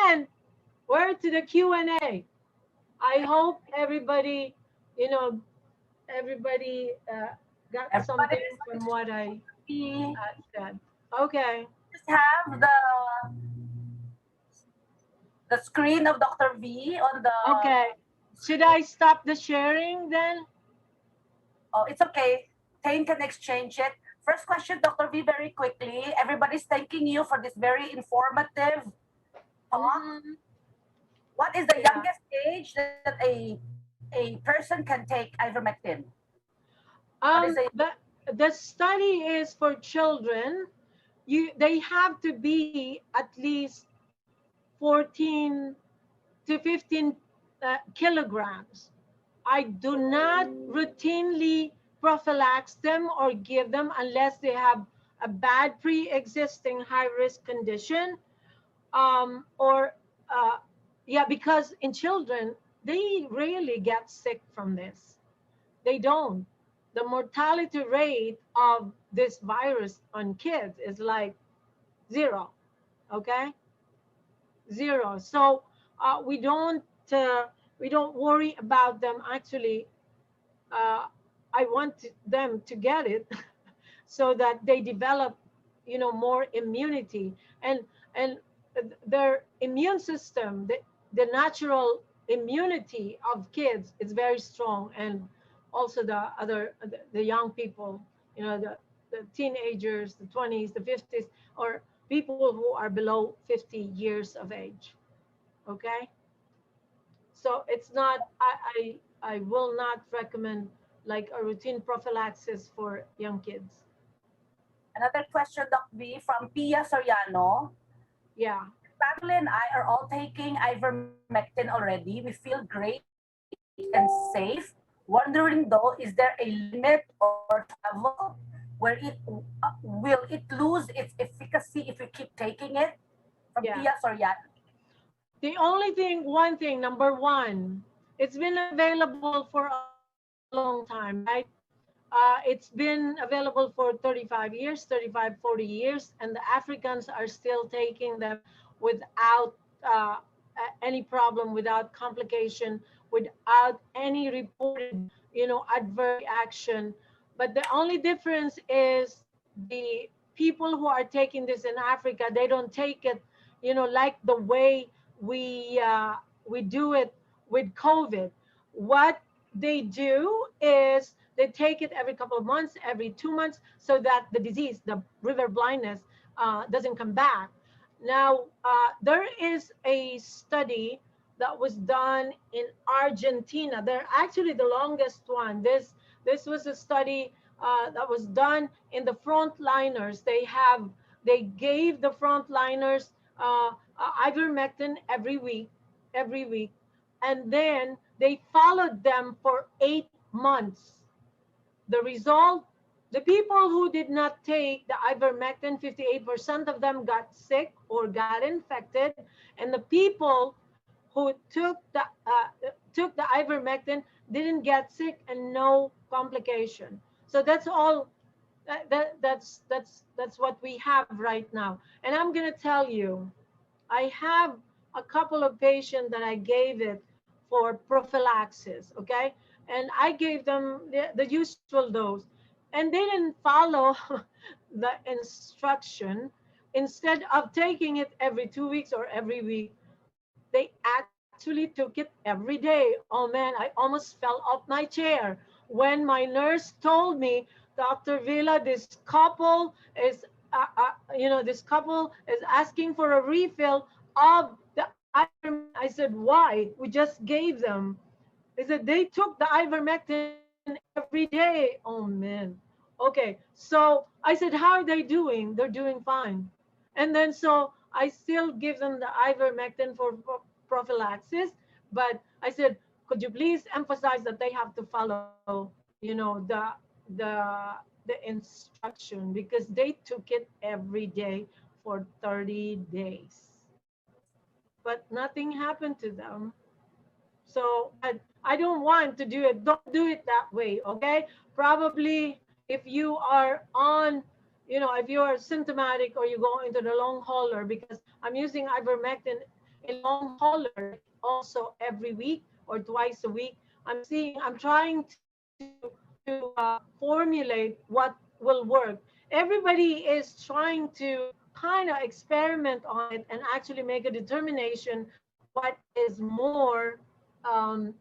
again, we're to the Q&A. I hope everybody, you know, everybody got Everybody something is from what I we said. Okay. just have the screen of Dr. V on the Okay. Should screen. I stop the sharing then? Oh, it's okay. Thane can exchange it. First question, Dr. V, very quickly. Everybody's thanking you for this very informative talk. Mm-hmm. What is the Yeah. youngest age that a person can take ivermectin? What is the The study is for children. They have to be at least 14 to 15 kilograms. I do not routinely prophylax them or give them unless they have a bad pre-existing high-risk condition, or yeah, because in children they rarely get sick from this. They don't. The mortality rate of this virus on kids is like zero. Okay, zero. So uh, we don't worry about them. Actually, uh, I want them to get it so that they develop, more immunity, and their immune system, the natural immunity of kids is very strong, and also the young people, the teenagers, the 20s, the 50s, or people who are below 50 years of age. Okay, so it's not, I will not recommend like a routine prophylaxis for young kids. another question, Doc V, from Pia Soriano? Yeah. Family and I are all taking ivermectin already. We feel great and safe. Wondering though, is there a limit or travel where will it lose its efficacy if we keep taking it? From Pia Yeah. Soriano. The only thing, one thing, number one, it's been available for a long time, right? It's been available for 35 years, 35, 40 years, and the Africans are still taking them without any problem, without complication, without any reported, adverse reaction. But the only difference is the people who are taking this in Africa, they don't take it, like the way we do it with COVID. What they do is they take it every couple of months, every 2 months, so that the disease, the river blindness, doesn't come back. Now, there is a study that was done in Argentina. They're actually the longest one. This was a study that was done in the frontliners. They gave the frontliners ivermectin every week, and then they followed them for 8 months. The result, the people who did not take the ivermectin, 58% of them got sick or got infected, and the people who took the ivermectin didn't get sick and no complication. So that's all. That's what we have right now. And I'm gonna tell you, I have a couple of patients that I gave it for prophylaxis, okay? And I gave them the usual dose, and they didn't follow the instruction. Instead of taking it every 2 weeks or every week, they actually took it every day. Oh man, I almost fell off my chair when my nurse told me, Dr. Villa, this couple is asking for a refill of the ivermectin. I said, why? We just gave them. They said they took the ivermectin every day. Oh man. Okay. So I said, how are they doing? They're doing fine. And then so I still give them the ivermectin for prophylaxis. But I said, could you please emphasize that they have to follow, the instruction, because they took it every day for 30 days. But nothing happened to them. So, but I don't want to do it. Don't do it that way, okay? Probably if you are on, if you are symptomatic or you go into the long hauler, because I'm using ivermectin a long hauler, like also every week or twice a week, I'm trying to formulate what will work. Everybody is trying to kind of experiment on it and actually make a determination what is more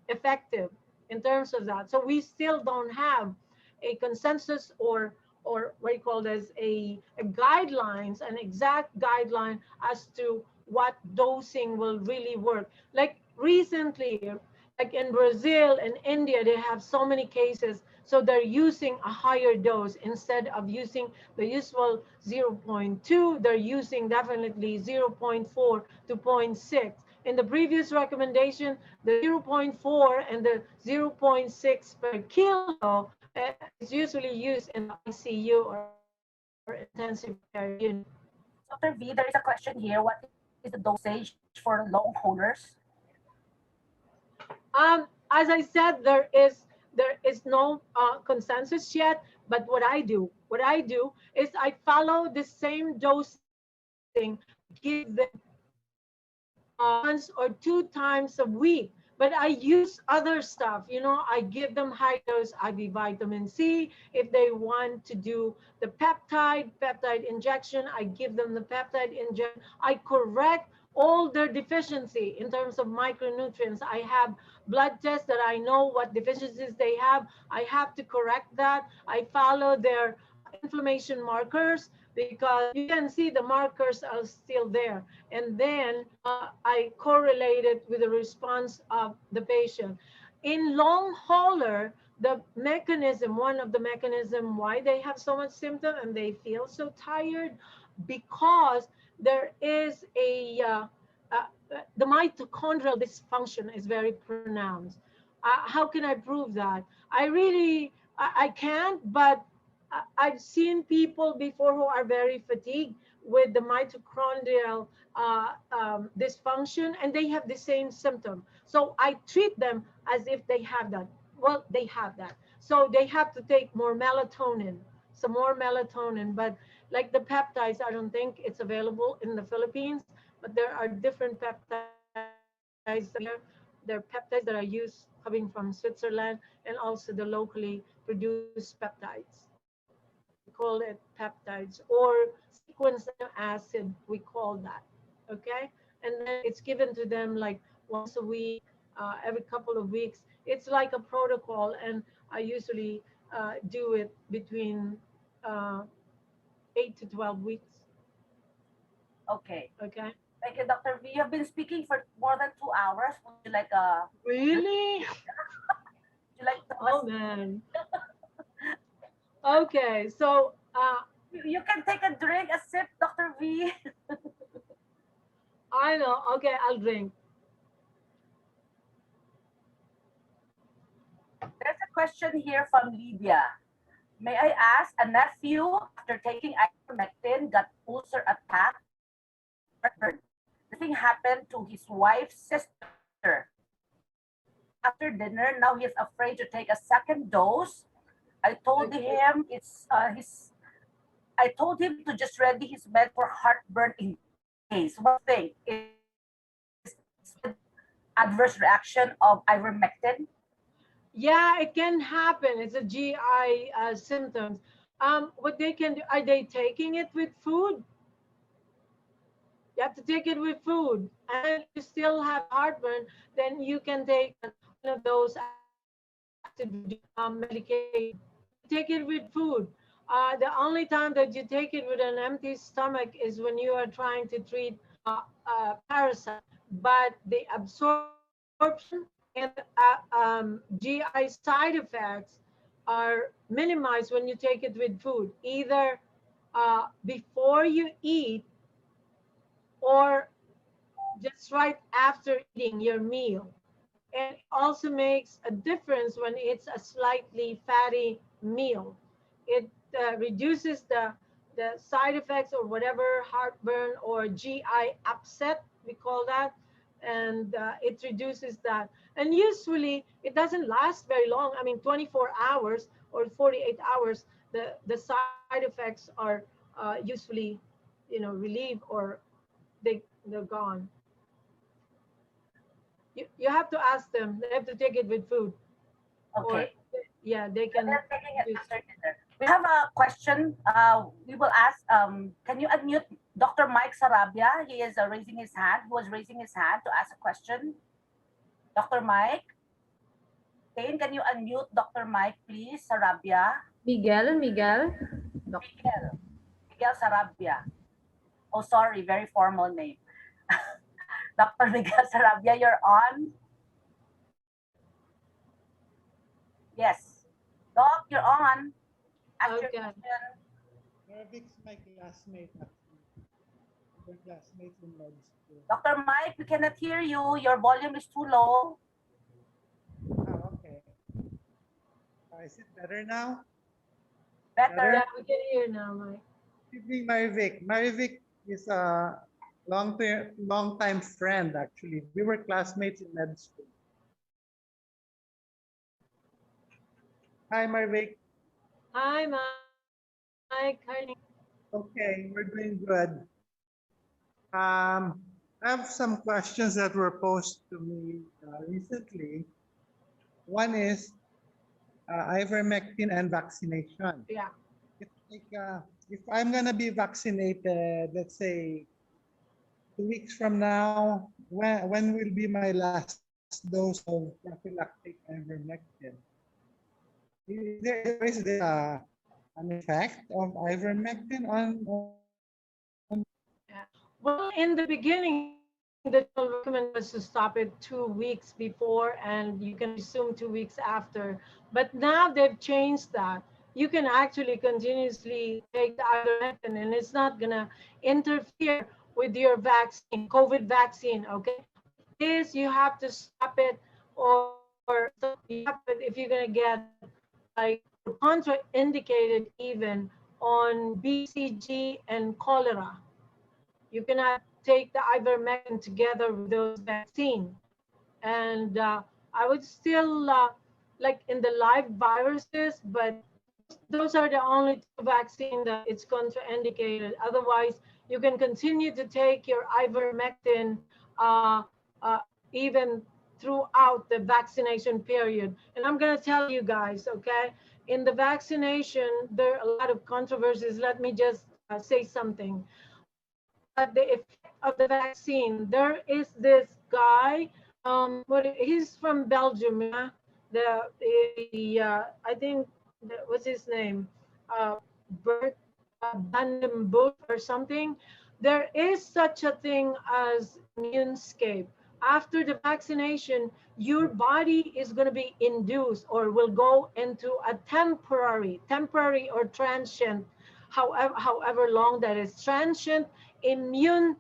effective in terms of that. So we still don't have a consensus or what you call this a guidelines, an exact guideline as to what dosing will really work. Like recently, like in Brazil and India, they have so many cases. So they're using a higher dose instead of using the usual zero point 0.2. They're using definitely zero point 0.4 to zero point 0.6. In the previous recommendation, the zero point 0.4 and the zero point 0.6 per kilo is usually used in the ICU or intensive care unit. Dr. V, there is a question here. What is the dosage for long haulers? As I said, there is no consensus yet. But what I do is I follow the same dosing I give them once or two times a week. But I use other stuff. I give them high dose IV vitamin C. If they want to do the peptide injection, I give them the peptide injection. I correct all their deficiency in terms of micronutrients. I have blood tests that I know what deficiencies they have. I have to correct that. I follow their inflammation markers because you can see the markers are still there. And then I correlate it with the response of the patient. In long hauler, one of the mechanism why they have so much symptom and they feel so tired, because there is the mitochondrial dysfunction is very pronounced. How can I prove that? I can't, but I've seen people before who are very fatigued with the mitochondrial dysfunction, and they have the same symptom. So I treat them as if they have that. Well, they have that. So they have to take more melatonin, some more melatonin. But like the peptides, I don't think it's available in the Philippines, but there are different peptides that are here. There are peptides that are used coming from Switzerland and also the locally produced peptides. We call it peptides or sequence amino acid, we call that. Okay. And then it's given to them like once a week, every couple of weeks. It's like a protocol. And I usually do it between uh, 8 to 12 weeks. Okay. Okay. Thank you, Dr. V. You have been speaking for more than 2 hours. Would you like Really? would you like to Oh man. Okay. So you can take a drink, a sip, Dr. V. I know. Okay, I'll drink. There's a question here from Lydia. May I ask, a nephew after taking ivermectin got ulcer attack, heartburn. The thing happened to his wife's sister. After dinner, now he is afraid to take a second dose. I told Okay. him I told him to just ready his med for heartburn in case. What do you think? Is adverse reaction of ivermectin? Yeah, it can happen. It's a GI symptoms. What they can do, are they taking it with food? You have to take it with food. And you still have heartburn, then you can take one of those acid medication. You take it with food. The only time that you take it with an empty stomach is when you are trying to treat parasite. But the absorption and GI side effects are minimized when you take it with food, either before you eat or just right after eating your meal. And it also makes a difference when it's a slightly fatty meal. It reduces the side effects or whatever heartburn or GI upset, we call that, and it reduces that. And usually it doesn't last very long. I mean, 24 hours or 48 hours, the side effects are usually, relieved or they're gone. You have to ask them. They have to take it with food, or Okay. yeah, they So can they're taking it use. after dinner. We have a question. We will ask. Can you unmute Dr. Mike Sarabia? He is raising his hand. He was raising his hand to ask a question. Dr. Mike, can you unmute Dr. Mike, please? Sarabia. Miguel. Miguel. Miguel Sarabia. Oh, sorry, very formal name. Dr. Miguel Sarabia, you're on. Yes. Doc, you're on. Ask your Okay. question. Marvic's my classmate, actually. We're classmates in med school. Dr. Mike, we cannot hear you. Your volume is too low. Oh, okay. Is it better now? Better. Yeah, we can hear now, Mike. Good evening, Marivic. Marivic is a long-time friend, actually. We were classmates in med school. Hi, Marivic. Hi, Mike. Hi. Okay, we're doing good. I have some questions that were posed to me recently. One is ivermectin and vaccination. Yeah. It's like if I'm gonna be vaccinated, let's say 2 weeks from now, when will be my last dose of prophylactic ivermectin? Is there an effect of ivermectin on Yeah. Well, in the beginning, the general recommend was to stop it 2 weeks before, and you can resume 2 weeks after. But now they've changed that. You can actually continuously take the ivermectin, and it's not gonna interfere with your vaccine, COVID vaccine. Okay, with this you have to stop it, or you have it if you're gonna get like contraindicated even on BCG and cholera. You cannot take the ivermectin together with those vaccine. And I would still like in the live viruses, but those are the only two vaccine that it's contraindicated. Otherwise, you can continue to take your ivermectin uh, uh, even throughout the vaccination period. And I'm going to tell you guys, okay, in the vaccination, there are a lot of controversies. Let me just say something. The effect of the vaccine, there is this guy, he's from Belgium, yeah? I think, what's his name? Bert Vandenbush or something. There is such a thing as immunescape. After the vaccination, your body is going to be induced or will go into a temporary or transient, however long that is, transient immune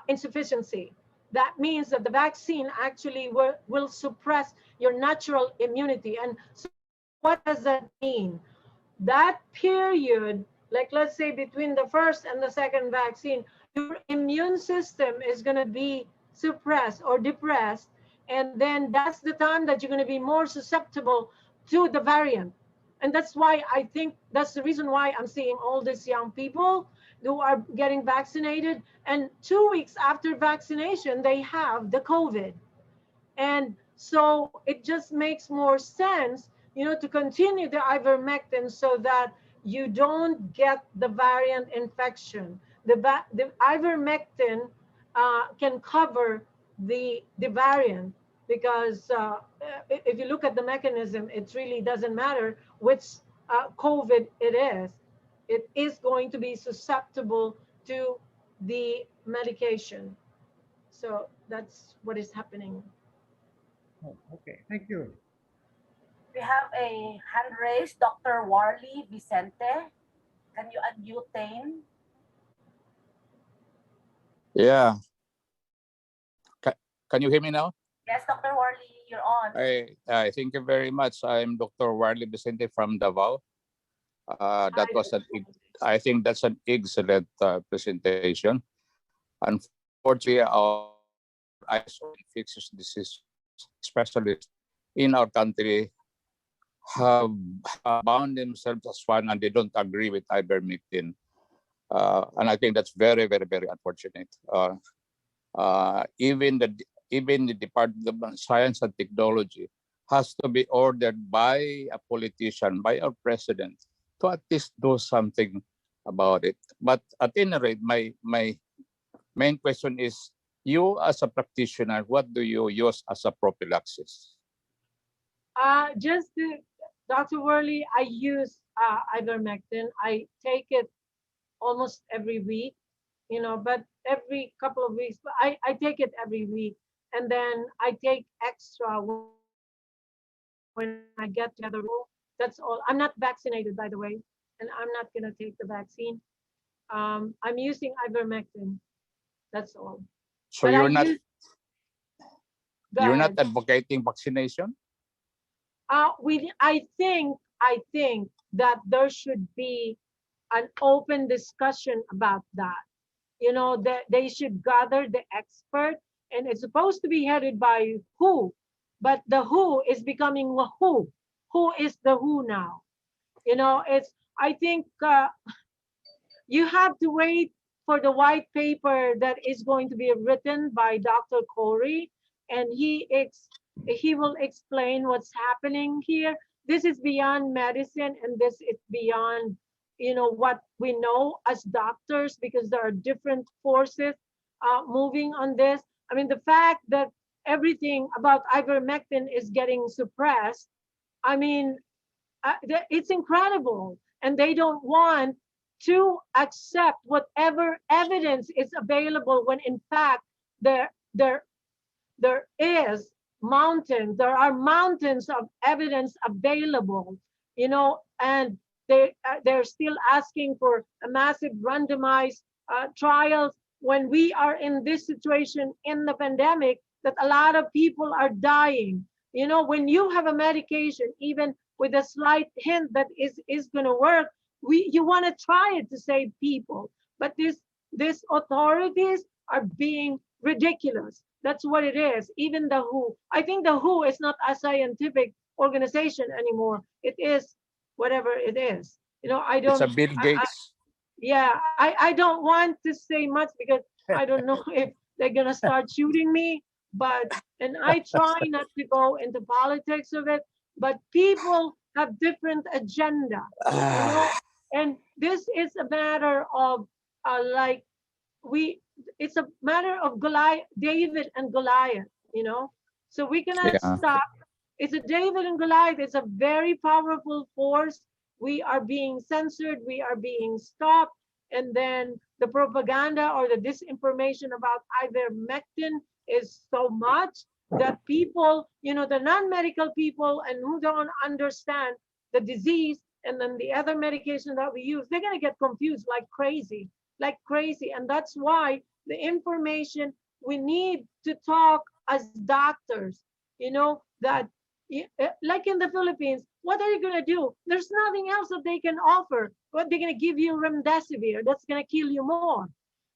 insufficiency. That means that the vaccine actually will suppress your natural immunity. And so, what does that mean? That period, like let's say between the first and the second vaccine, your immune system is going to be suppressed or depressed. And then that's the time that you're going to be more susceptible to the variant. And that's why I think that's the reason why I'm seeing all these young people who are getting vaccinated. And 2 weeks after vaccination, they have the COVID. And so it just makes more sense, to continue the ivermectin so that you don't get the variant infection. The ivermectin can cover the variant because if you look at the mechanism, it really doesn't matter which COVID it is. It is going to be susceptible to the medication. So that's what is happening. Oh, okay, thank you. We have a hand raised, Dr. Warley Vicente. Can you unmute Tane? Yeah. Can you hear me now? Yes, Dr. Warley, you're on. I thank you very much. I'm Dr. Warley Vicente from Davao. That was I think that's an excellent presentation. Unfortunately, our ISO infectious disease specialists in our country have bound themselves as one, and they don't agree with ivermectin. And I think that's very, very, very unfortunate. Even even the Department of Science and Technology has to be ordered by a politician, by our president, to at least do something about it. But at any rate, my main question is, you as a practitioner, what do you use as a prophylaxis? Dr. Worley, I use ivermectin. I take it almost every week, but every couple of weeks. But I take it every week. And then I take extra when I get together with people. That's all. I'm not vaccinated, by the way, and I'm not going to take the vaccine. I'm using ivermectin. That's all. So But I you're not use, go you're not ahead. advocating vaccination? I think that there should be an open discussion about that. That they should gather the expert, and it's supposed to be headed by who, but the who is becoming who. Who is the who now? It's. I think you have to wait for the white paper that is going to be written by Dr. Corey, and he will explain what's happening here. This is beyond medicine, and this is beyond what we know as doctors, because there are different forces moving on this. I mean, the fact that everything about ivermectin is getting suppressed, I mean, it's incredible, and they don't want to accept whatever evidence is available, when in fact there there there are mountains of evidence available, and they're still asking for a massive randomized trials, when we are in this situation in the pandemic, that a lot of people are dying. When you have a medication, even with a slight hint that is going to work, you want to try it to save people. But these authorities are being ridiculous. That's what it is. Even the WHO. I think the WHO is not a scientific organization anymore. It is whatever it is. I It's a don't. Bill Gates. Yeah, I don't want to say much, because I don't know if they're gonna start shooting me. And I try not to go into politics of it. But people have different agenda, you know. And this is a matter of like we. It's a matter of Goliath, David and Goliath, So we cannot Yeah. stop. It's a David and Goliath. It's a very powerful force. We are being censored. We are being stopped. And then the propaganda or the disinformation about ivermectin is so much that people, the non-medical people and who don't understand the disease and then the other medication that we use, they're going to get confused like crazy. And that's why the information we need to talk as doctors, that like in the Philippines, what are you going to do? There's nothing else that they can offer. What they're going to give you remdesivir, that's going to kill you more,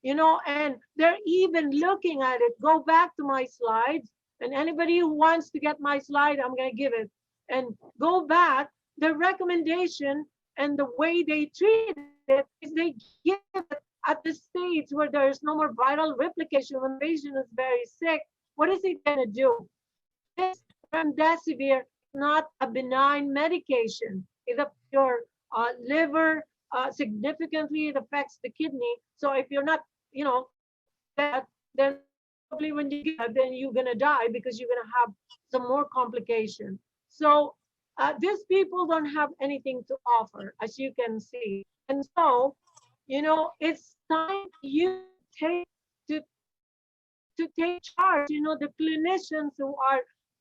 and they're even looking at it. Go back to my slides, and anybody who wants to get my slide, I'm going to give it. And go back, the recommendation and the way they treat it is they give it at the stage where there's no more viral replication when the patient is very sick. What is it going to do? This remdesivir is not a benign medication. It affects your liver significantly. It affects the kidney. So if you're not, that, then probably when you get that, then you're gonna die, because you're gonna have some more complication. So these people don't have anything to offer, as you can see. And so, it's time for you to to take charge. The clinicians who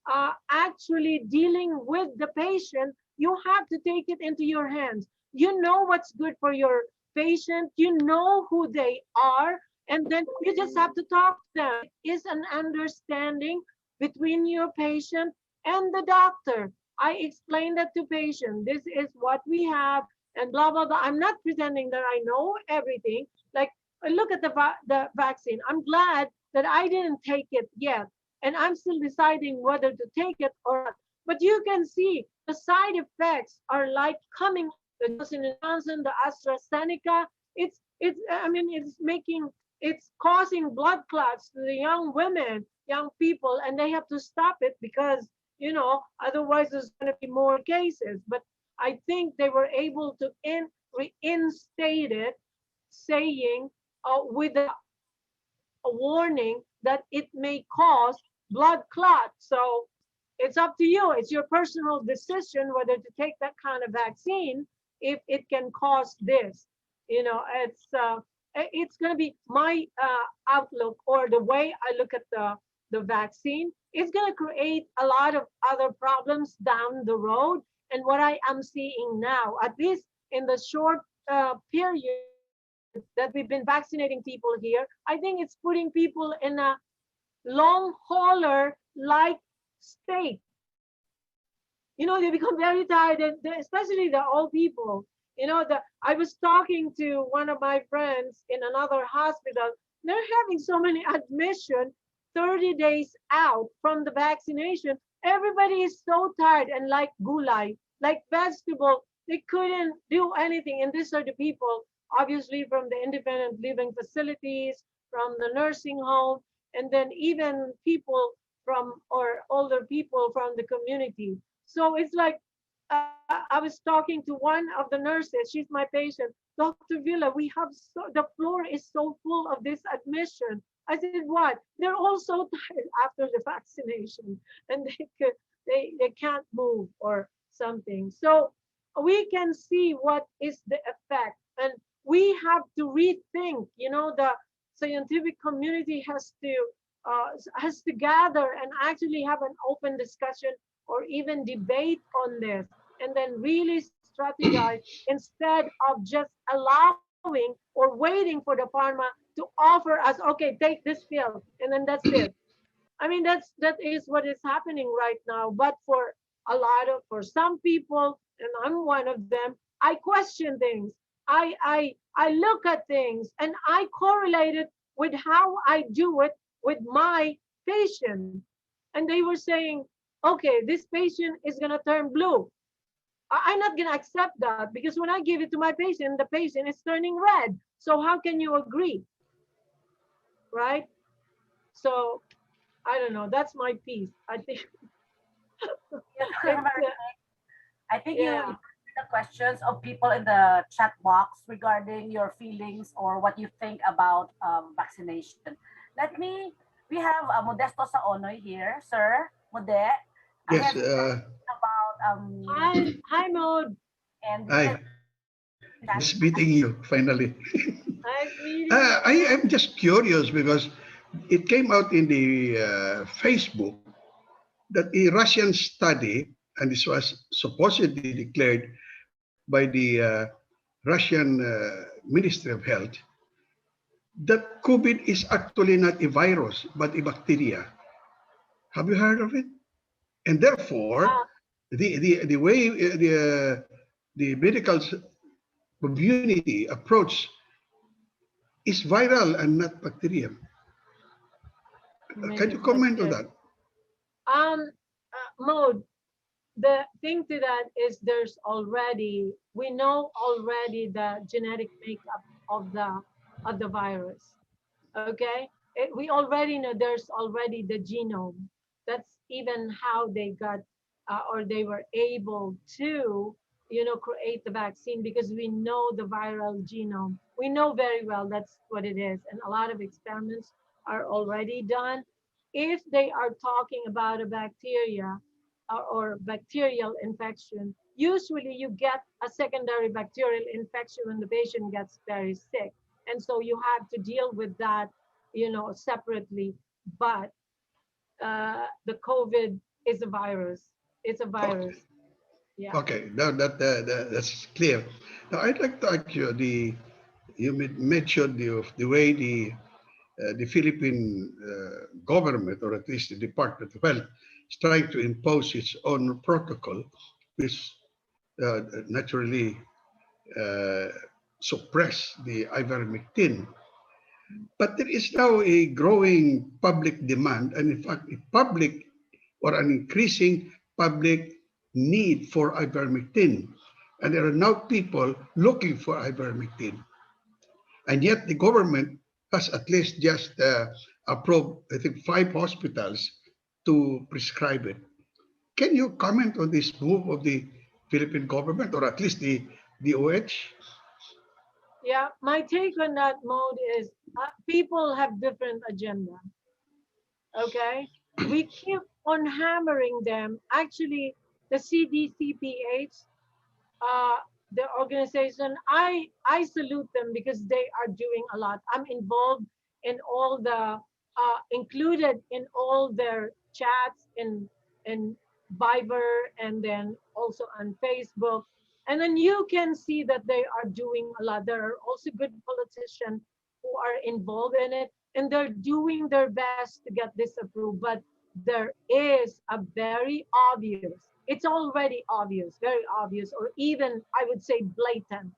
are actually dealing with the patient, you have to take it into your hands. You know what's good for your patient, you know who they are, and then you just have to talk to them. It is an understanding between your patient and the doctor. I explain that to patient. This is what we have, and blah blah blah. I'm not pretending that I know everything. Like, look at the vaccine. I'm glad that I didn't take it yet, and I'm still deciding whether to take it or not. But you can see the side effects are like coming. The Johnson and Johnson, the AstraZeneca. It's. I mean, it's causing blood clots to the young women. young people, and they have to stop it because, otherwise there's going to be more cases. But I think they were able to reinstate it, saying with a warning that it may cause blood clot. So it's up to you. It's your personal decision whether to take that kind of vaccine if it can cause this. It's going to be my outlook, or the way I look at the vaccine. It's going to create a lot of other problems down the road. And what I am seeing now, at least in the short period that we've been vaccinating people here, I think it's putting people in a long hauler like state. They become very tired, and especially the old people. I was talking to one of my friends in another hospital. They're having so many admission 30 days out from the vaccination. Everybody is so tired, and like gulay, like vegetable, they couldn't do anything. And these are the people, obviously, from the independent living facilities, from the nursing home, and then even people from, or older people from the community. So it's like, I was talking to one of the nurses. She's my patient. Dr. Villa, the floor is so full of this admission. I said, what? They're all so tired after the vaccination, and they can't move or something. So we can see what is the effect, and we have to rethink. The scientific community has to gather and actually have an open discussion or even debate on this, and then really strategize instead of just allowing or waiting for the pharma to offer us, okay, take this pill, and then that's it. I mean, that is what is happening right now. But for some people, and I'm one of them, I question things. I look at things, and I correlate it with how I do it with my patient. And they were saying, okay, this patient is gonna turn blue. I'm not gonna accept that, because when I give it to my patient, the patient is turning red. So how can you agree, right? So I don't know. That's my piece. I think it's I think you yeah. answered the questions of people in the chat box regarding your feelings or what you think about vaccination. Let me, we have Modesto Saonoy here, sir. Mode, I Yes, have about Hi, Mode. and you can hi. Nice meeting you finally. Nice meeting you. I am just curious because it came out in the Facebook that a Russian study, and this was supposedly declared by the Russian Ministry of Health, that COVID is actually not a virus but a bacteria. Have you heard of it? And therefore, Uh, the way the medical community approach is viral and not bacterial. Can you that's comment on it. that? Mode. The thing to that is we know already the genetic makeup of the virus. Okay, we already know there's already the genome. That's even how they got, or they were able to, create the vaccine, because we know the viral genome. We know very well that's what it is, and a lot of experiments are already done. If they are talking about a bacteria, or bacterial infection, usually you get a secondary bacterial infection when the patient gets very sick, and so you have to deal with that, separately. But the COVID is a virus. It's a Okay, virus. Yeah. okay, now that's clear. Now I'd like to ask you you mentioned the way the Philippine government, or at least the Department of Health, is trying to impose its own protocol, which naturally uh, suppress the ivermectin. But there is now a growing public demand, and in fact, a public or an increasing public need for ivermectin. And there are now people looking for ivermectin. And yet the government has at least just approved, I think, 5 hospitals to prescribe it. Can you comment on this move of the Philippine government, or at least the OH? Yeah, my take on that mode is people have different agenda. Okay, we keep on hammering them. Actually, the CDCPH, uh, the organization, I salute them because they are doing a lot. I'm involved in all the included in all their chats in Viber, and then also on Facebook. And then you can see that they are doing a lot. There are also good politicians who are involved in it, and they're doing their best to get this approved. But there is a very obvious, it's already obvious, very obvious, or even I would say blatant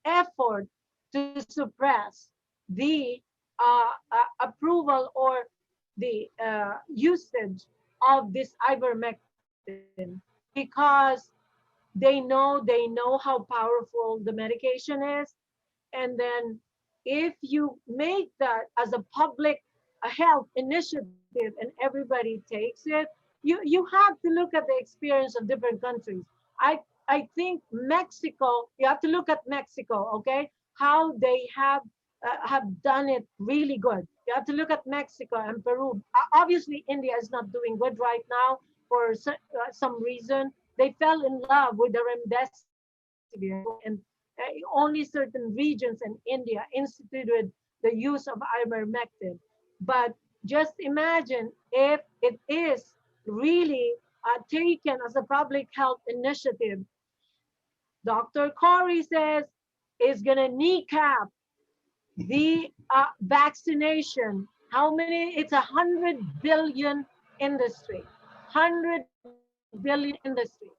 effort to suppress the approval or the usage of this ivermectin, because they know how powerful the medication is. And then if you make that as a public a health initiative and everybody takes it, you have to look at the experience of different countries. I think Mexico, you have to look at Mexico, okay, how they have done it really good. You have to look at Mexico and Peru. Obviously India is not doing good right now for some reason. They fell in love with the remdesivir, and only certain regions in India instituted the use of ivermectin. But just imagine if it is really taken as a public health initiative. Dr. Corey says is going to kneecap the vaccination. How many? It's 100 billion industry, 100 billion industry.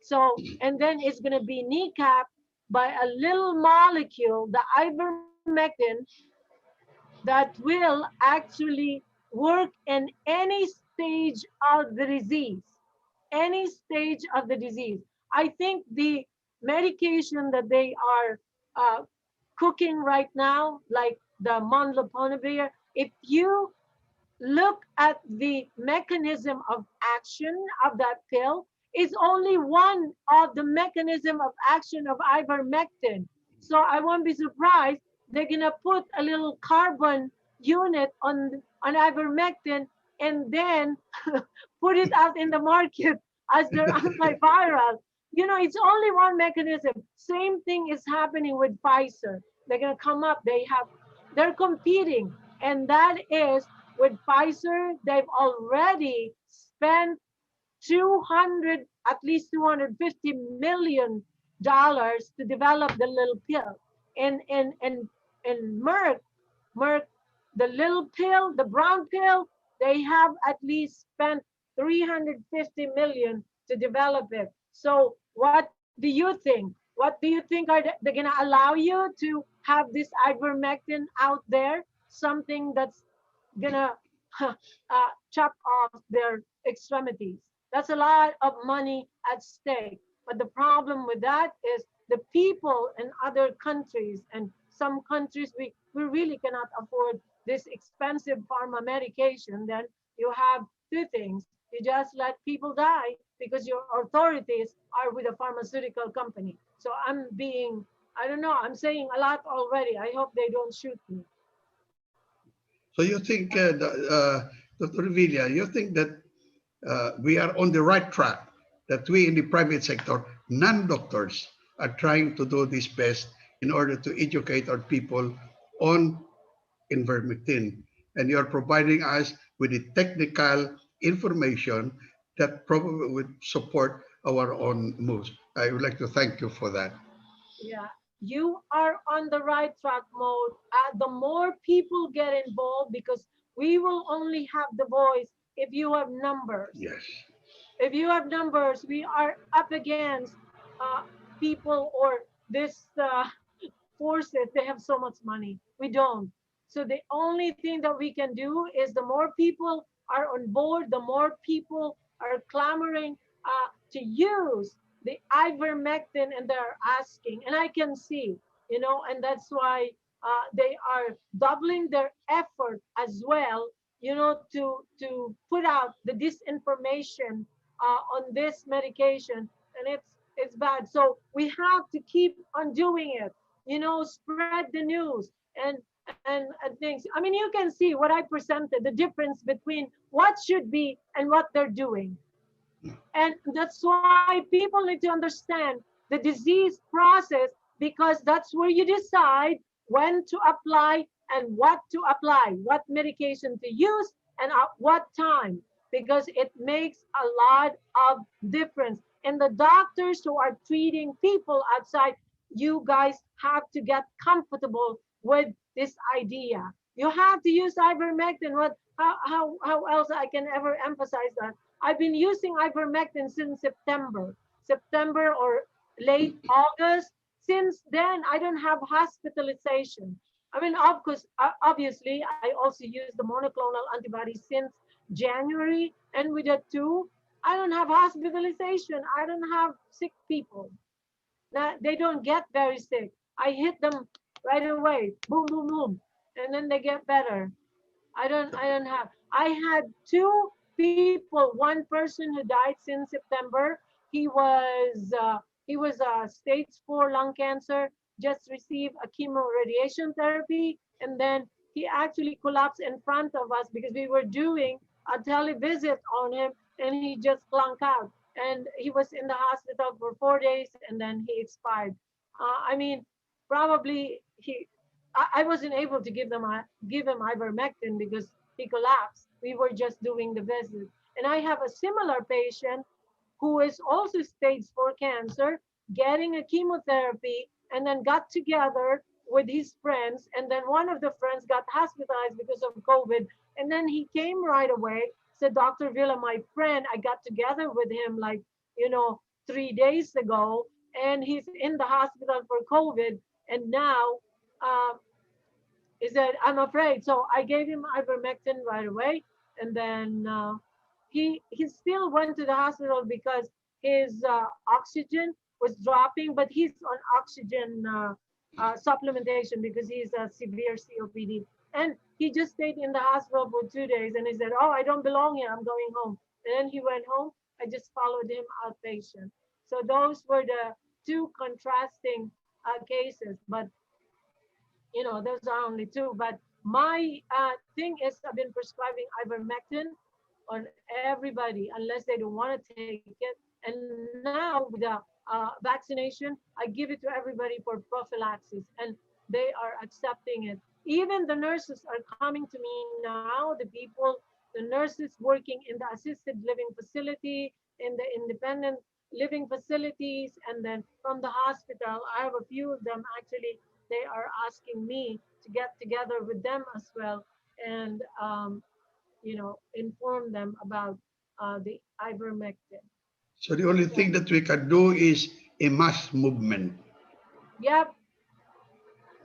So, and then it's going to be kneecapped by a little molecule, the ivermectin, that will actually work in any stage of the disease. Any stage of the disease. I think the medication that they are uh, cooking right now, like the molnupiravir, if you look at the mechanism of action of that pill, is only one of the mechanism of action of ivermectin. So I won't be surprised they're gonna put a little carbon unit on ivermectin, and then put it out in the market as their antiviral. You know, it's only one mechanism. Same thing is happening with Pfizer. They're gonna come up. They're competing, and that is with Pfizer. They've already spent 200, at least $250 million to develop the little pill. And Merck, the little pill, the brown pill, they have at least spent 350 million to develop it. So what do you think? What do you think are they going to allow you to have this ivermectin out there? Something that's gonna chop off their extremities. That's a lot of money at stake. But the problem with that is the people in other countries, and some countries we really cannot afford this expensive pharma medication. Then you have two things. You just let people die because your authorities are with a pharmaceutical company. So I don't know, I'm saying a lot already. I hope they don't shoot me. So you think, Dr. Revilla, you think that we are on the right track, that we in the private sector, non-doctors, are trying to do this best in order to educate our people on ivermectin, and you're providing us with the technical information that probably would support our own moves. I would like to thank you for that. Yeah, you are on the right track mode. The more people get involved, because we will only have the voice if you have numbers. Yes. If you have numbers, we are up against uh, people or this forces. They have so much money. We don't. So the only thing that we can do is the more people are on board, the more people are clamoring to use the ivermectin, and they're asking. And I can see, and that's why they are doubling their effort as well, to put out the disinformation on this medication, and it's bad. So we have to keep on doing it. Spread the news and things. I mean, you can see what I presented, the difference between what should be and what they're doing. And that's why people need to understand the disease process, because that's where you decide when to apply and what to apply, what medication to use, and at what time, because it makes a lot of difference. And the doctors who are treating people outside, you guys have to get comfortable with this idea. You have to use ivermectin. How else I can ever emphasize that? I've been using ivermectin since September or late August. Since then, I don't have hospitalization. I mean, of course, obviously, I also use the monoclonal antibody since January, and with that too, I don't have hospitalization. I don't have sick people. Now, they don't get very sick. I hit them right away, boom, boom, boom, and then they get better. I don't have. I had two people, one person who died since September. He was stage 4 lung cancer, just received a chemo radiation therapy, and then he actually collapsed in front of us because we were doing a televisit on him, and he just clunked out. And he was in the hospital for 4 days, and then he expired. I mean, probably I wasn't able to give him ivermectin because he collapsed. We were just doing the visit. And I have a similar patient who is also stage 4 cancer, getting a chemotherapy, and then got together with his friends. And then one of the friends got hospitalized because of COVID. And then he came right away, said, Dr. Villa, my friend, I got together with him like, 3 days ago, and he's in the hospital for COVID. And now, uh, he said, I'm afraid. So I gave him ivermectin right away. And then he still went to the hospital because his oxygen was dropping, but he's on oxygen supplementation because he's a severe COPD. And he just stayed in the hospital for 2 days, and he said, oh, I don't belong here. I'm going home. And then he went home. I just followed him outpatient. So those were the two contrasting cases. But those are only two. But my thing is, I've been prescribing ivermectin on everybody unless they don't want to take it. And now with the vaccination, I give it to everybody for prophylaxis, and they are accepting it. Even the nurses are coming to me now, the nurses working in the assisted living facility, in the independent living facilities, and then from the hospital. I have a few of them actually. They are asking me to get together with them as well, and inform them about the ivermectin. So the only Yeah. thing that we can do is a mass movement. Yep.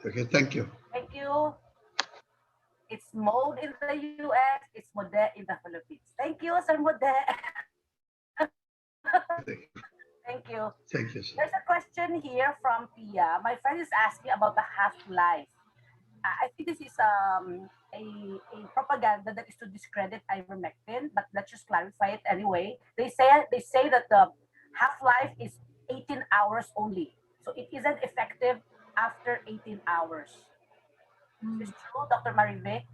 Okay, thank you. Thank you. It's Mode in the US. It's Mode in the Philippines. Thank you, Sir Mode. Thank you. Thank you. Thank you, sir. There's a question here from Pia. My friend is asking about the half-life. I think this is a propaganda that is to discredit ivermectin, but let's just clarify it anyway. They say that the half-life is 18 hours only, so it isn't effective after 18 hours. Is this true, Dr. Marivic?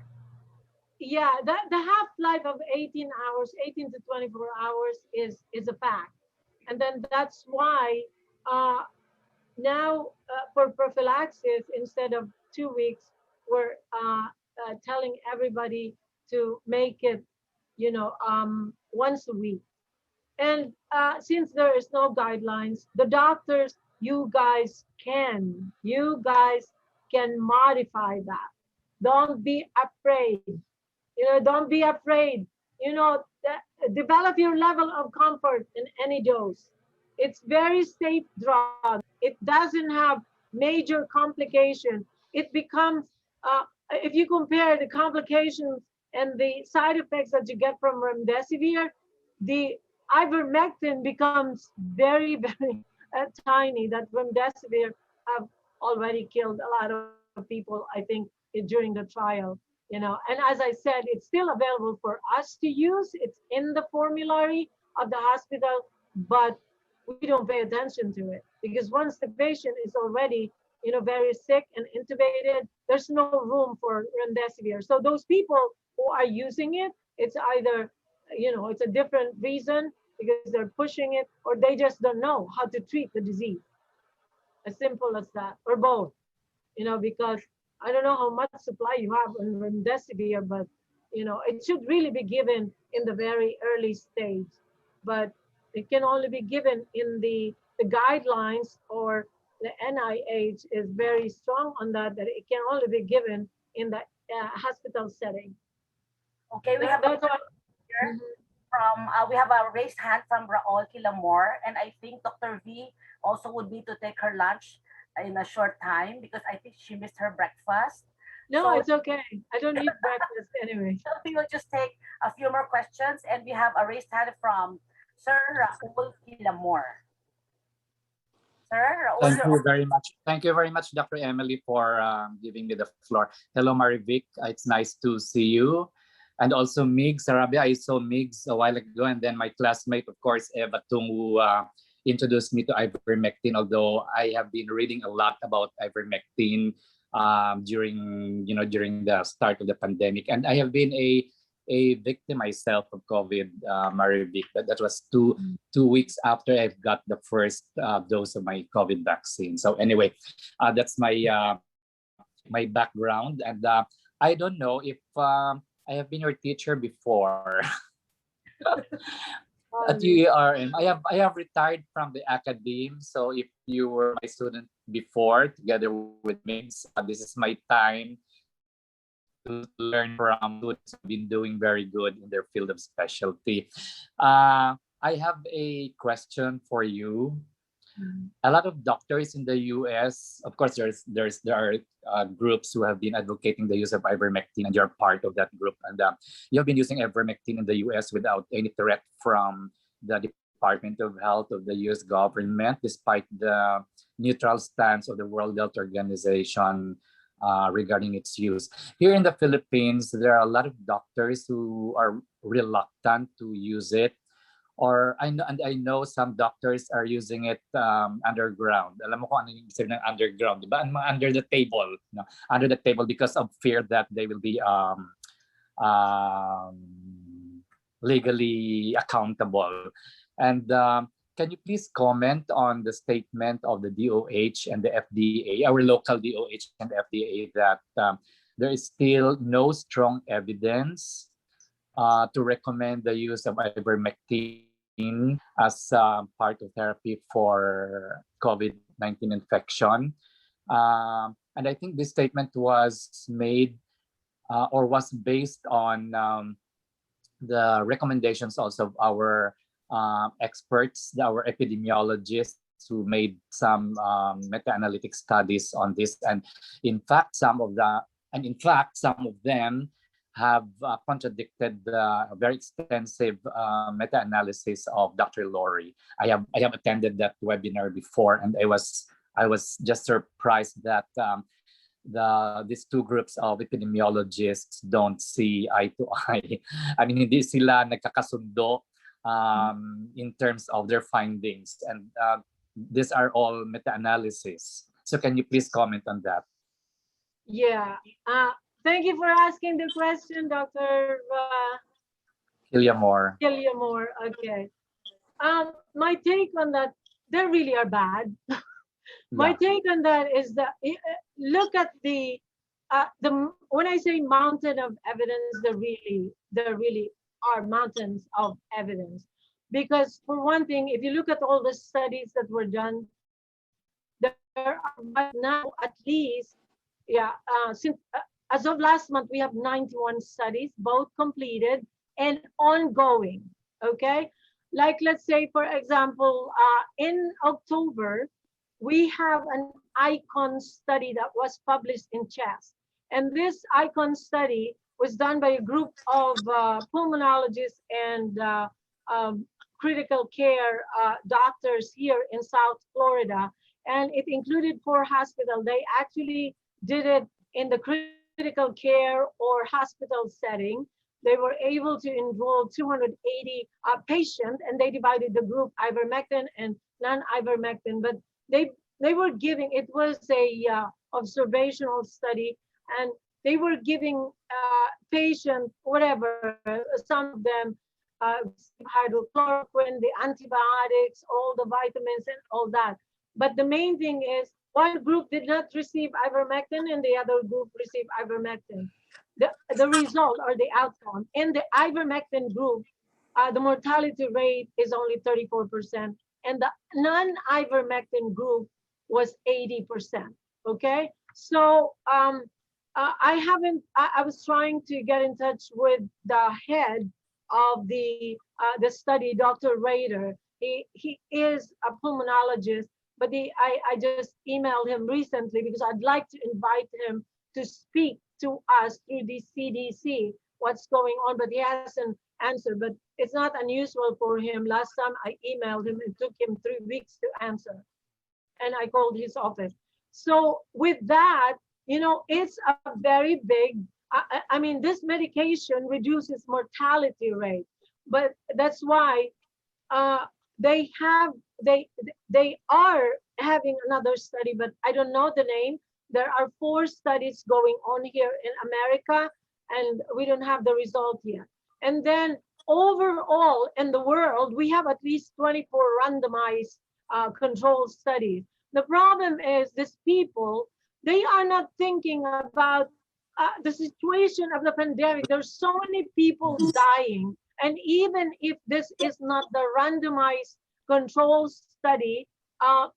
Yeah, the half life of 18 hours, 18 to 24 hours is a fact. And then that's why uh, now for prophylaxis, instead of 2 weeks, we're telling everybody to make it, once a week. And since there is no guidelines, the doctors, you guys can modify that. Don't be afraid. Don't be afraid. Develop your level of comfort in any dose. It's very safe drug. It doesn't have major complication. It becomes, if you compare the complications and the side effects that you get from remdesivir, the ivermectin becomes very, very tiny. That remdesivir have already killed a lot of of people, I think, during the trial. And as I said, it's still available for us to use. It's in the formulary of the hospital, but we don't pay attention to it because once the patient is already, very sick and intubated, there's no room for remdesivir. So those people who are using it, it's either, it's a different reason because they're pushing it, or they just don't know how to treat the disease. As simple as that, or both. Because I don't know how much supply you have on remdesivir, but it should really be given in the very early stage. But it can only be given in the guidelines, or the NIH is very strong on that it can only be given in the hospital setting. Okay, we have a That's what. here from we have a raised hand from Raul Kilamor, and I think Dr. V also would need to take her lunch in a short time because I think she missed her breakfast. No, So it's okay. I don't eat breakfast anyway. we will just take a few more questions, and we have a raised hand from Sir Raul Kilamor. Sir Raul, Thank you very much. Thank you very much, Dr. Emily, for giving me the floor. Hello, Marivic. It's nice to see you. And also Migs, Sarabia. I saw Migs a while ago, and then my classmate, of course, Eva Tung, who introduced me to ivermectin, although I have been reading a lot about ivermectin during the start of the pandemic. And I have been a victim myself of COVID, Marivic. That was two weeks after I got the first dose of my COVID vaccine. So anyway, that's my background. And I don't know if I have been your teacher before at UARM. I have retired from the academe. So if you were my student before, together with Migs, this is my time to learn from students who've been doing very good in their field of specialty. I have a question for you. A lot of doctors in the US, of course, there are groups who have been advocating the use of ivermectin, and you're part of that group. And you have been using ivermectin in the US without any threat from the Department of Health of the US government, despite the neutral stance of the World Health Organization regarding its use. Here in the Philippines, there are a lot of doctors who are reluctant to use it. I know some doctors are using it underground. Alam mo kung ano yung ibig ng underground, diba? Under the table, under the table because of fear that they will be legally accountable. And can you please comment on the statement of the DOH and the FDA, our local DOH and FDA, that there is still no strong evidence to recommend the use of ivermectin as part of therapy for COVID-19 infection. And I think this statement was made or was based on the recommendations also of our experts, our epidemiologists who made some meta-analytic studies on this. And in fact, some of them have contradicted the very extensive meta-analysis of Dr. Laurie. I have attended that webinar before, and I was just surprised that these two groups of epidemiologists don't see eye to eye. I mean, hindi sila nagkakasundo in terms of their findings, and these are all meta-analysis. So can you please comment on that? Yeah. Thank you for asking the question, Dr. Kiliamore. Okay. My take on that, they really are bad. My take on that is that look at the when I say mountain of evidence, there really are mountains of evidence. Because for one thing, if you look at all the studies that were done, there are right now at least, since as of last month, we have 91 studies, both completed and ongoing. Okay, like let's say, for example, in October, we have an ICON study that was published in CHEST. And this ICON study was done by a group of pulmonologists and critical care doctors here in South Florida. And it included 4 hospitals. They actually did it in the critical care or hospital setting. They were able to enroll 280 patients, and they divided the group ivermectin and non-ivermectin. But they were giving, it was a observational study, and they were giving patients whatever. Some of them hydrochloroquine, the antibiotics, all the vitamins, and all that. But the main thing is one group did not receive ivermectin and the other group received ivermectin. The result or the outcome in the ivermectin group, the mortality rate is only 34%, and the non-ivermectin group was 80%. Okay, so I haven't. I was trying to get in touch with the head of the study, Dr. Rader. He is a pulmonologist, but I just emailed him recently because I'd like to invite him to speak to us through the CDC what's going on, but he hasn't answered. But it's not unusual for him. Last time I emailed him, it took him 3 weeks to answer, and I called his office. So with that, it's a very big. I mean, this medication reduces mortality rate, but that's why uh, they have they are having another study, but I don't know the name. There are 4 studies going on here in America, and we don't have the result yet. And then overall in the world, we have at least 24 randomized control studies. The problem is these people, they are not thinking about the situation of the pandemic. There's so many people dying. And even if this is not the randomized control study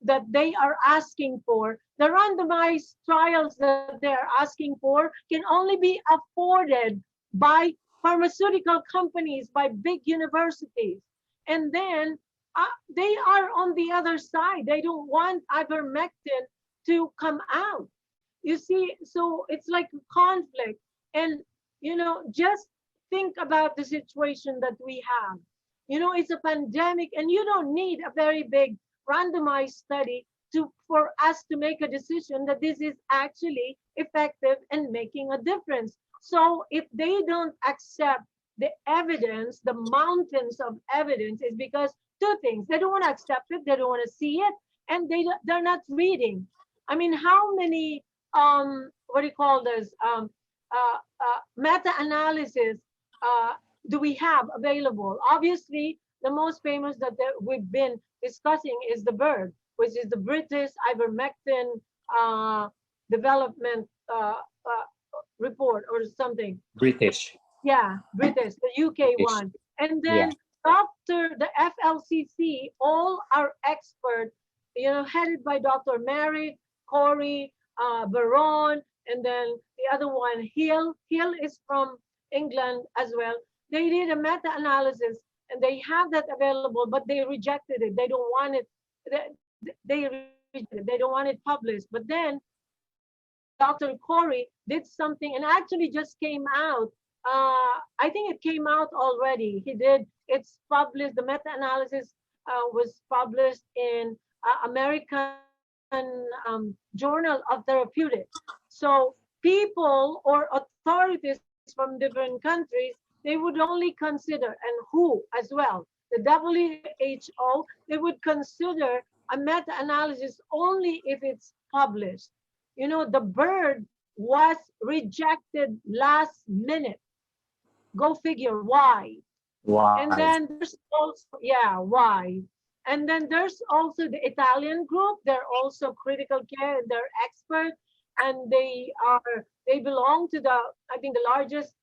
that they are asking for, the randomized trials that they are asking for can only be afforded by pharmaceutical companies, by big universities. And then they are on the other side. They don't want ivermectin to come out. You see, so it's like a conflict. And, just think about the situation that we have. It's a pandemic, and you don't need a very big randomized study for us to make a decision that this is actually effective and making a difference. So if they don't accept the evidence, the mountains of evidence, is because 2 things: they don't want to accept it, they don't want to see it, and they're not reading. I mean, how many what do you call this meta-analysis uh, do we have available? Obviously, the most famous that we've been discussing is the bird, which is the British ivermectin uh, development report or something. British. Yeah, British, the UK British. one. And Yeah. then the FLCC, all our experts, headed by Dr. Marivic, Corey, Baron, and then the other one, Hill. Hill is from England as well. They did a meta-analysis and they have that available, but they rejected it. They don't want it. They rejected it. They don't want it published. But then Dr. Corey did something and actually just came out. I think it came out already. It's published, the meta-analysis was published in American Journal of Therapeutics. So people or authorities from different countries, they would only consider, and who as well, the WHO, they would consider a meta-analysis only if it's published. The bird was rejected last minute. Go figure why. And Why? then there's also, yeah, why? And then there's also the Italian group. They're also critical care. They're experts, and they belong to I think the largest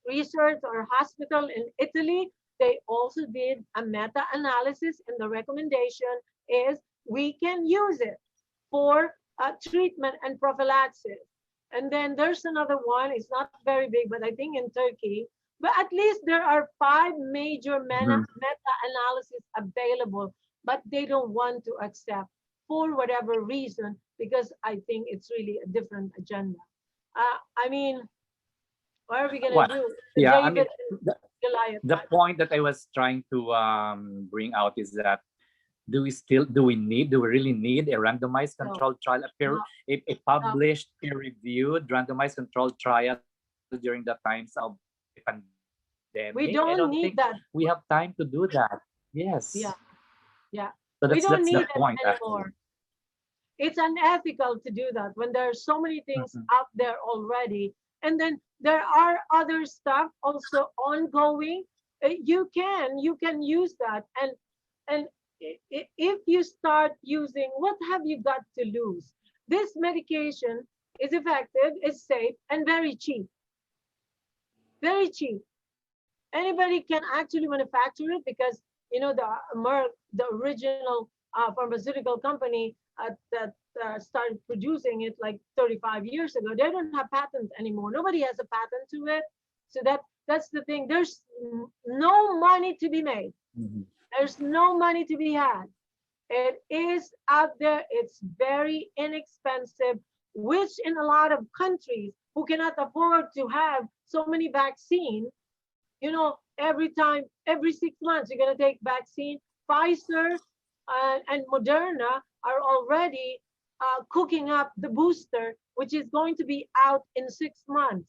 research or hospital in Italy. They also did a meta-analysis, and the recommendation is we can use it for treatment and prophylaxis. And then there's another one. It's not very big, but I think in Turkey. But at least there are 5 major Mhm. meta-analysis available, but they don't want to accept for whatever reason, because I think it's really a different agenda. I mean, what are we gonna Well, do? yeah, I David mean, and Goliath. the point that I was trying to bring out is that do we really need a randomized controlled trial, a published peer-reviewed randomized controlled trial during the times of the pandemic? We I don't don't need think that. we have time to do that. Yes. Yeah, yeah. So We that's don't need the it point, anymore. It's unethical to do that when there are so many things out there already. And then there are other stuff also ongoing. You can use that. And if you start using, what have you got to lose? This medication is effective, is safe, and very cheap. Very cheap. Anybody can actually manufacture it because the Merck, the original pharmaceutical company that started producing it like 35 years ago. They don't have patents anymore. Nobody has a patent to it. So that's the thing. There's no money to be made. There's no money to be had. It is out there. It's very inexpensive, which in a lot of countries who cannot afford to have so many vaccines, every time, every 6 months, you're going to take vaccine. Pfizer and Moderna are already cooking up the booster, which is going to be out in 6 months.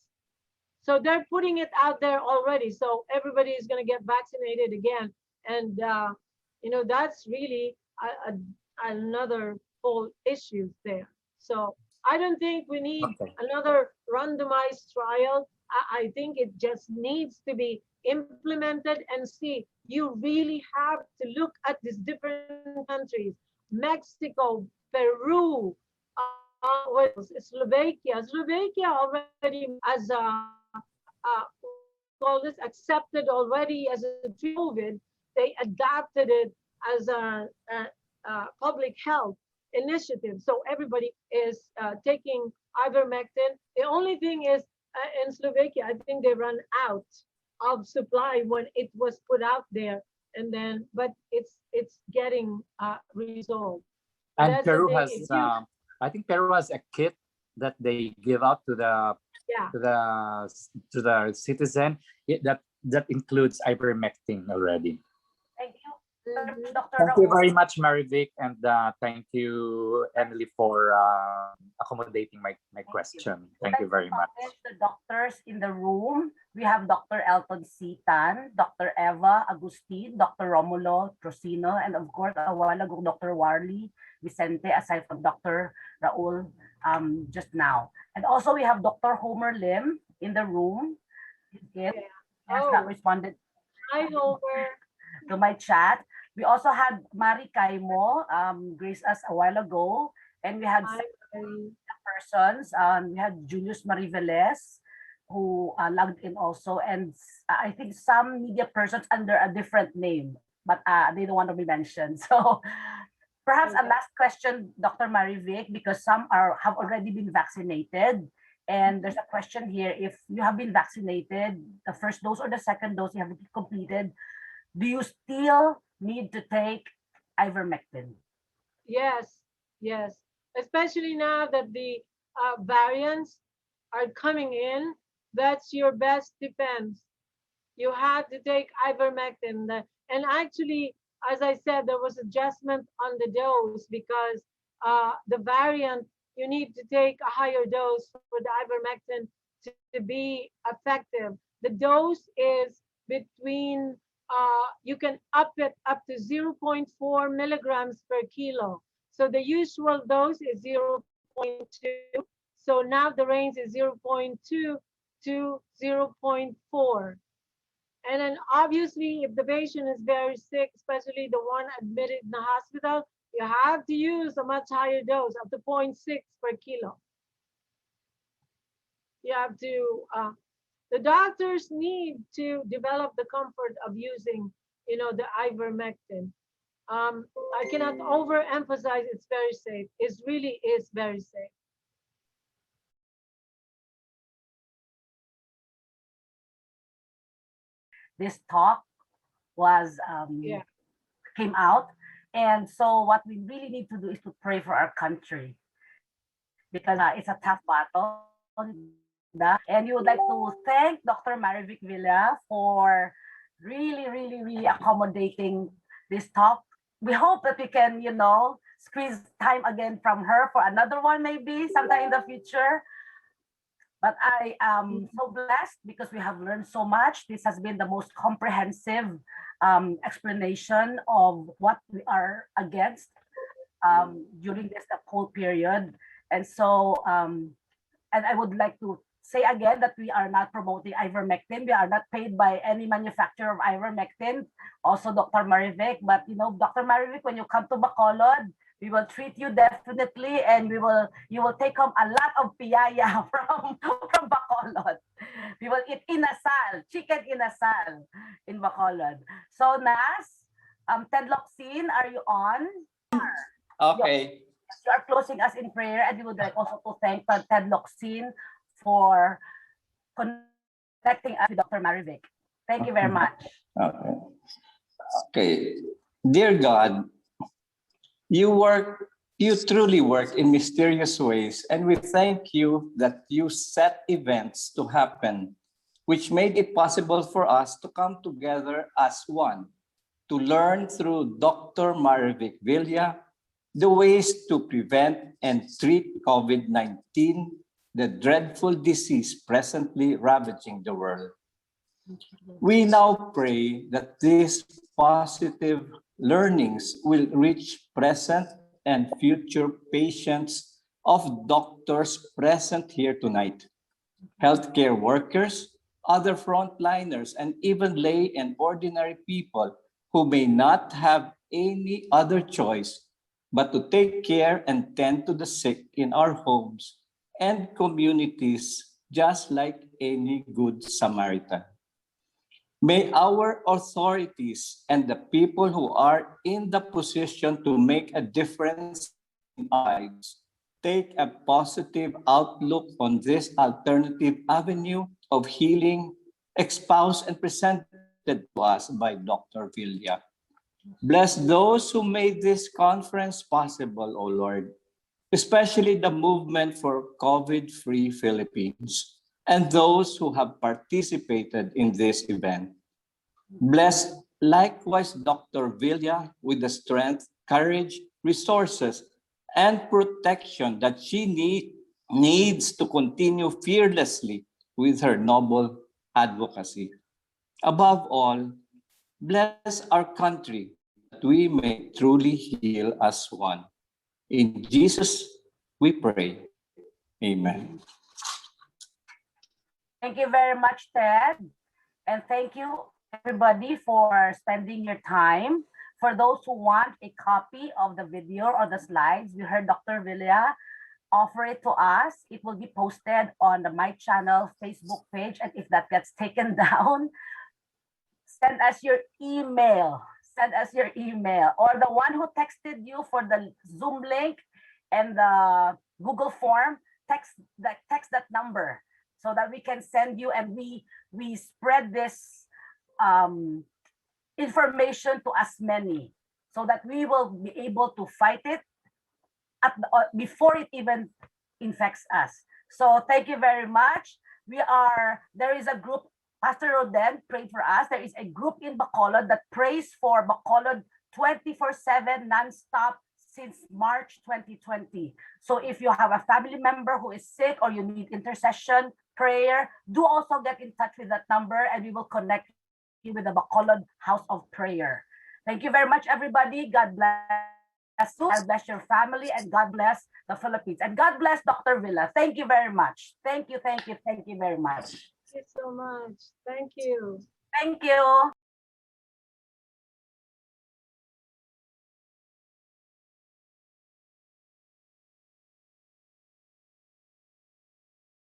So they're putting it out there already. So everybody is going to get vaccinated again. And, that's really another whole issue there. So I don't think we need another randomized trial. I think it just needs to be implemented and see. You really have to look at these different countries: Mexico, Peru, Slovakia. Slovakia already as call this accepted already as a COVID. They adapted it as public health initiative. So everybody is taking ivermectin. The only thing is in Slovakia, I think they run out of supply when it was put out there, and then but it's getting resolved. And That's the Peru thing. has, I think Peru has a kit that they give out to the Yeah. to the citizen that includes ivermectin already. Thank you, Mhm. Dr. Thank you Raul. very much, Marivic, and thank you, Emily, for accommodating my question. Thank you very much. The doctors in the room. We have Dr. Elton Sitan, Dr. Eva Agustin, Dr. Romulo Trocino, and of course, a while ago, Dr. Warley Vicente, aside from Dr. Raul just now. And also, we have Dr. Homer Lim in the room. He has not responded Hi, Homer. to my chat. We also had Mari Kaimo graced us a while ago, and we had persons. We had Julius Mariveles, who logged in also, and I think some media persons under a different name, but they don't want to be mentioned. So perhaps a last question, Dr. Marivic, because some have already been vaccinated. And there's a question here: if you have been vaccinated, the first dose or the second dose you have completed, do you still need to take ivermectin? Yes, yes. Especially now that the variants are coming in, that's your best defense. You have to take ivermectin. And actually, as I said, there was adjustment on the dose because the variant, you need to take a higher dose for the ivermectin to be effective. The dose is between, you can up it up to 0.4 milligrams per kilo. So the usual dose is 0.2. So now the range is 0.2 to 0.4. And then obviously, if the patient is very sick, especially the one admitted in the hospital, you have to use a much higher dose, up to 0.6 per kilo. You have to, the doctors need to develop the comfort of using, the ivermectin. I cannot overemphasize it's very safe. It really is very safe. This talk was came out, and so what we really need to do is to pray for our country, because it's a tough battle. And you would like to thank Dr. Marivic Villa for really accommodating this talk we hope that we can, you know, squeeze time again from her for another one, maybe sometime in the future. But I am so blessed because we have learned so much. This has been the most comprehensive explanation of what we are against during this whole period. And so, and I would like to say again that we are not promoting ivermectin. We are not paid by any manufacturer of ivermectin, also Dr. Marivic. But you know, Dr. Marivic, when you come to Bacolod, we will treat you definitely, and you will take home a lot of piyaya from Bacolod. We will eat inasal, chicken inasal in Bacolod. So Nas, Tedloxine, are you on? Okay. You are closing us in prayer, and we would like also to thank Tedloxine for connecting us with Dr. Marivic. Thank you very much. Okay. Okay. Dear God, you truly work in mysterious ways, and we thank you that you set events to happen, which made it possible for us to come together as one, to learn through Dr. Marivic Villa the ways to prevent and treat COVID-19, the dreadful disease presently ravaging the world. We now pray that these positive learnings will reach present and future patients of doctors present here tonight, healthcare workers, other frontliners, and even lay and ordinary people who may not have any other choice but to take care and tend to the sick in our homes and communities, just like any good Samaritan. May our authorities and the people who are in the position to make a difference in our lives take a positive outlook on this alternative avenue of healing espoused and presented to us by Dr. Villa. Bless those who made this conference possible, O Lord, especially the movement for COVID-free Philippines and those who have participated in this event. Bless likewise Dr. Villa with the strength, courage, resources, and protection that she needs to continue fearlessly with her noble advocacy. Above all, bless our country that we may truly heal as one. In Jesus we pray. Amen. Thank you very much, Ted. And thank you, everybody, for spending your time. For those who want a copy of the video or the slides, we heard Dr. Villa offer it to us. It will be posted on the My Channel Facebook page. And if that gets taken down, send us your email. Send us your email. Or the one who texted you for the Zoom link and the Google form, text that number so that we can send you, and we spread this information to as many so that we will be able to fight it before it even infects us. So thank you very much. There is a group, Pastor Roden prayed for us. There is a group in Bacolod that prays for Bacolod 24/7 nonstop since March 2020. So if you have a family member who is sick or you need intercession, prayer, do also get in touch with that number and we will connect you with the Bacolod House of Prayer. Thank you very much, everybody. God bless you. God bless your family, and God bless the Philippines. And God bless Dr. Villa. Thank you very much. Thank you very much. Thank you so much. Thank you. Thank you.